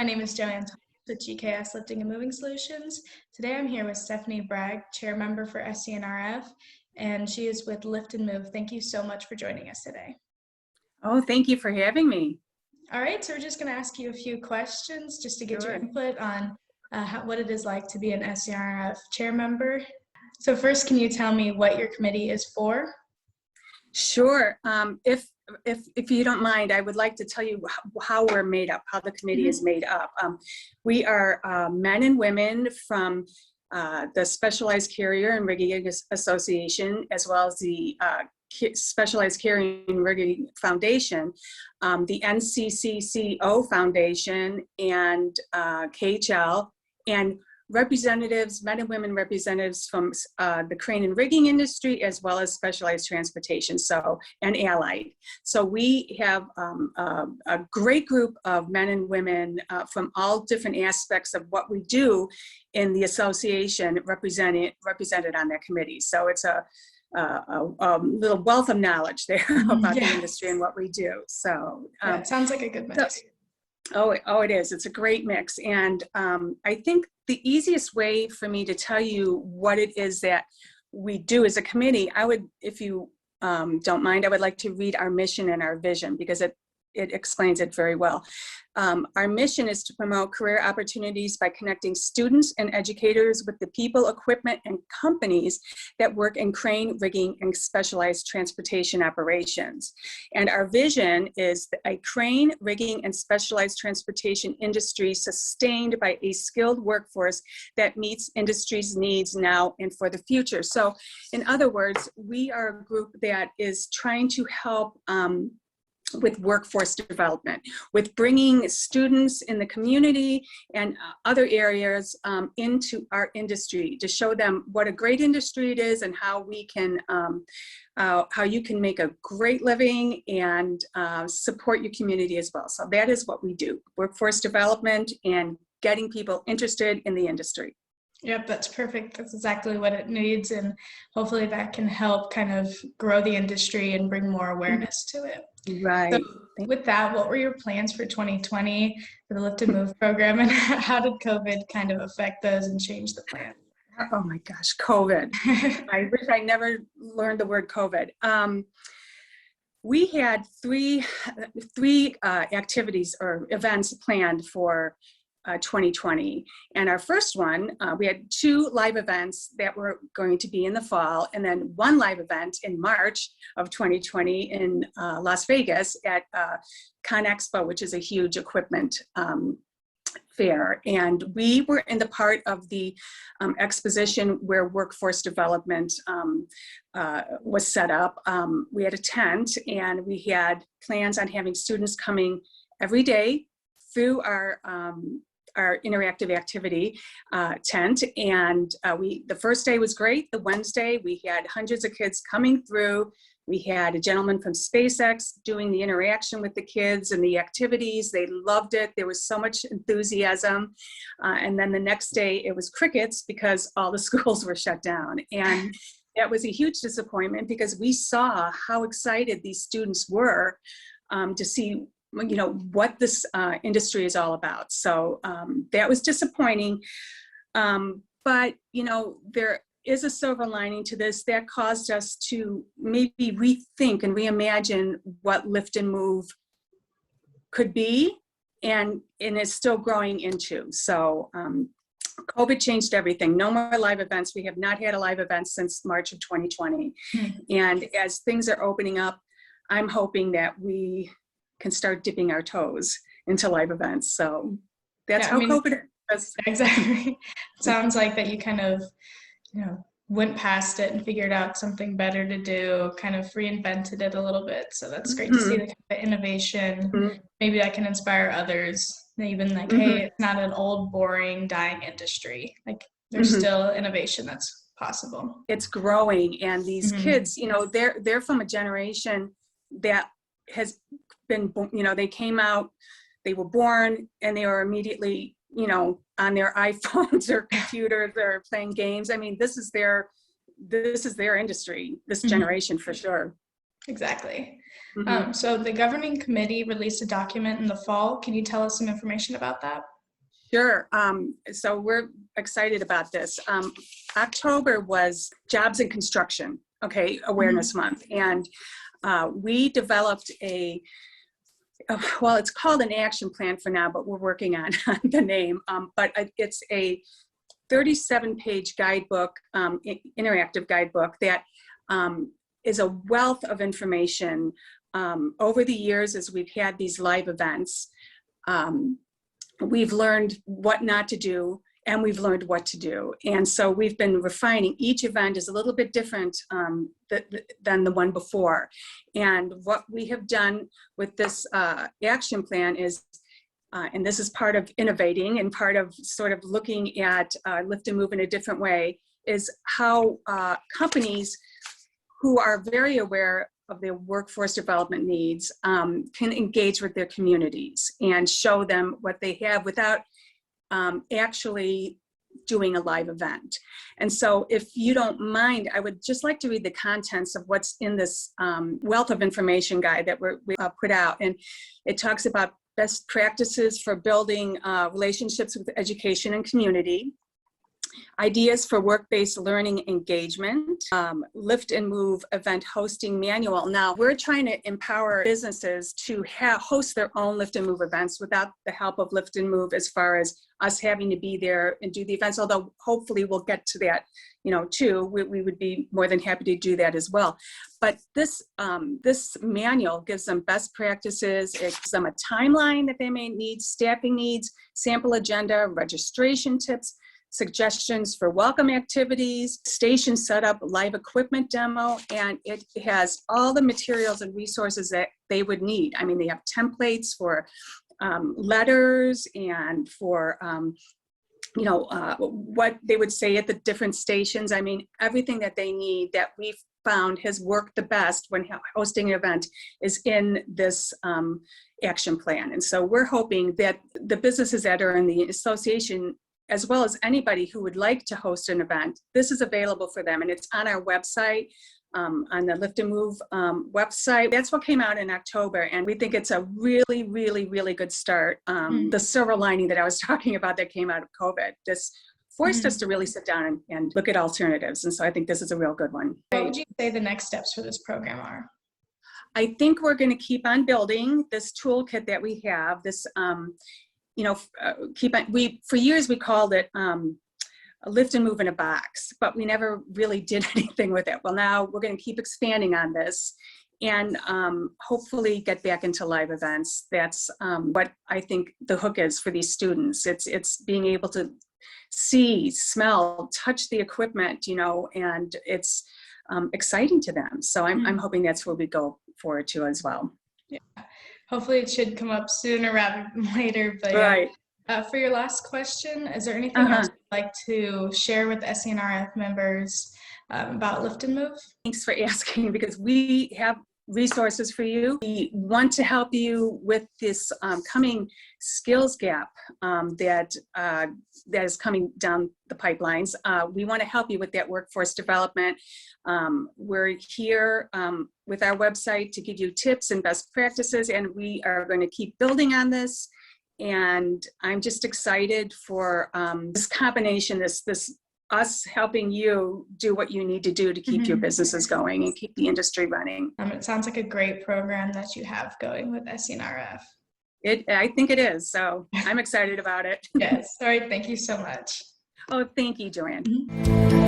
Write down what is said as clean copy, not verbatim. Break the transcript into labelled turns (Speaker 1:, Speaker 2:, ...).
Speaker 1: my name is Joanne with GKS Lifting and Moving Solutions. Today I'm here with Stephanie Bragg, chair member for SC&RF, and she is with Lift and Move. Thank you so much for joining us today.
Speaker 2: Oh, thank you for having me.
Speaker 1: All right, so we're just going to ask you a few questions just to get
Speaker 2: Sure.
Speaker 1: your input on what it is like to be an SC&RF chair member. So first, can you tell me what your committee is for?
Speaker 2: Sure. If you don't mind, I would like to tell you how we're made up, how the committee is made up. We are men and women from the Specialized Carrier and Rigging Association, as well as the Specialized Carrier and Rigging Foundation, the NCCCO Foundation, and KHL, and representatives, men and women representatives from the crane and rigging industry, as well as specialized transportation, and allied. So we have a great group of men and women from all different aspects of what we do in the association represented on that committee. So it's a little wealth of knowledge there about the industry and what we do. So
Speaker 1: yeah, it sounds like a good mix.
Speaker 2: Oh, it is. It's a great mix. And I think the easiest way for me to tell you what it is that we do as a committee, if you don't mind, I would like to read our mission and our vision, because it explains it very well. Our mission is to promote career opportunities by connecting students and educators with the people, equipment, and companies that work in crane, rigging, and specialized transportation operations. And our vision is a crane, rigging, and specialized transportation industry sustained by a skilled workforce that meets industry's needs now and for the future. So in other words, we are a group that is trying to help with workforce development, with bringing students in the community and other areas into our industry to show them what a great industry it is and how we can, how you can make a great living and support your community as well. So that is what we do, workforce development and getting people interested in the industry.
Speaker 1: Yep, that's perfect. That's exactly what it needs, and hopefully that can help kind of grow the industry and bring more awareness to it.
Speaker 2: Right.
Speaker 1: So with that, what were your plans for 2020 for the Lift and Move program, and how did COVID kind of affect those and change the plan?
Speaker 2: Oh my gosh, COVID. I wish I never learned the word COVID. We had three activities or events planned for 2020. And our first one, we had 2 live events that were going to be in the fall, and then 1 live event in March of 2020 in Las Vegas at ConExpo, which is a huge equipment fair. And we were in the part of the exposition where workforce development was set up. We had a tent, and we had plans on having students coming every day through our interactive activity tent. And the first day was great. The Wednesday, we had hundreds of kids coming through. We had a gentleman from SpaceX doing the interaction with the kids and the activities. They loved it. There was so much enthusiasm. And then the next day it was crickets because all the schools were shut down. And that was a huge disappointment, because we saw how excited these students were to see what this industry is all about. So that was disappointing. But, there is a silver lining to this that caused us to maybe rethink and reimagine what Lift and Move could be and is still growing into. So COVID changed everything. No more live events. We have not had a live event since March of 2020. And as things are opening up, I'm hoping that we can start dipping our toes into live events. So that's how COVID is.
Speaker 1: Exactly. Sounds like that you kind of, went past it and figured out something better to do, kind of reinvented it a little bit. So that's great to see the kind of innovation. Maybe that can inspire others. Even like, hey, it's not an old, boring, dying industry. Like there's still innovation that's possible.
Speaker 2: It's growing, and these kids, they're from a generation that has been, they came out, they were born, and they were immediately, on their iPhones or computers or playing games. I mean, this is their industry, this generation for sure.
Speaker 1: Exactly. So the governing committee released a document in the fall. Can you tell us some information about that?
Speaker 2: Sure. So we're excited about this. October was Jobs and Construction, okay, Awareness Month. And we developed well, it's called an action plan for now, but we're working on the name. But it's a 37-page guidebook, interactive guidebook that is a wealth of information. Over the years, as we've had these live events, we've learned what not to do, and we've learned what to do. And so we've been refining. Each event is a little bit different than the one before. And what we have done with this action plan is, and this is part of innovating and part of sort of looking at Lift and Move in a different way, is how companies who are very aware of their workforce development needs can engage with their communities and show them what they have without actually doing a live event. And so if you don't mind, I would just like to read the contents of what's in this wealth of information guide that we put out. And it talks about best practices for building relationships with education and community, ideas for work-based learning engagement, Lift and Move event hosting manual. Now, we're trying to empower businesses to host their own Lift and Move events without the help of Lift and Move, as far as us having to be there and do the events, although hopefully we'll get to that, too. We would be more than happy to do that as well. But this manual gives them best practices. It gives them a timeline that they may need, staffing needs, sample agenda, registration tips, suggestions for welcome activities, station setup, live equipment demo, and it has all the materials and resources that they would need. I mean, they have templates for letters and for, what they would say at the different stations. I mean, everything that they need that we've found has worked the best when hosting an event is in this action plan. And so we're hoping that the businesses that are in the association, as well as anybody who would like to host an event, this is available for them. And it's on our website, on the Lift and Move website. That's what came out in October. And we think it's a really, really, really good start. The silver lining that I was talking about that came out of COVID just forced us to really sit down and look at alternatives. And so I think this is a real good one.
Speaker 1: What would you say the next steps for this program are?
Speaker 2: I think we're going to keep on building this toolkit that we have, this for years we called it a Lift and Move in a box, but we never really did anything with it. Well, now we're going to keep expanding on this and hopefully get back into live events. That's what I think the hook is for these students. It's being able to see, smell, touch the equipment, and it's exciting to them. So I'm hoping that's where we go forward to as well.
Speaker 1: Yeah. Hopefully it should come up sooner rather than later. But
Speaker 2: right.
Speaker 1: For your last question, is there anything else you'd like to share with SC&RF members about Lift and Move?
Speaker 2: Thanks for asking, because we have resources for you. We want to help you with this coming skills gap that is coming down the pipelines. We want to help you with that workforce development. We're here with our website to give you tips and best practices, and we are going to keep building on this. And I'm just excited for this combination, this us helping you do what you need to do to keep your businesses going and keep the industry running.
Speaker 1: It sounds like a great program that you have going with SC&RF.
Speaker 2: I think it is. So I'm excited about it.
Speaker 1: Yes. All right. Thank you so much.
Speaker 2: Oh, thank you, Joanne.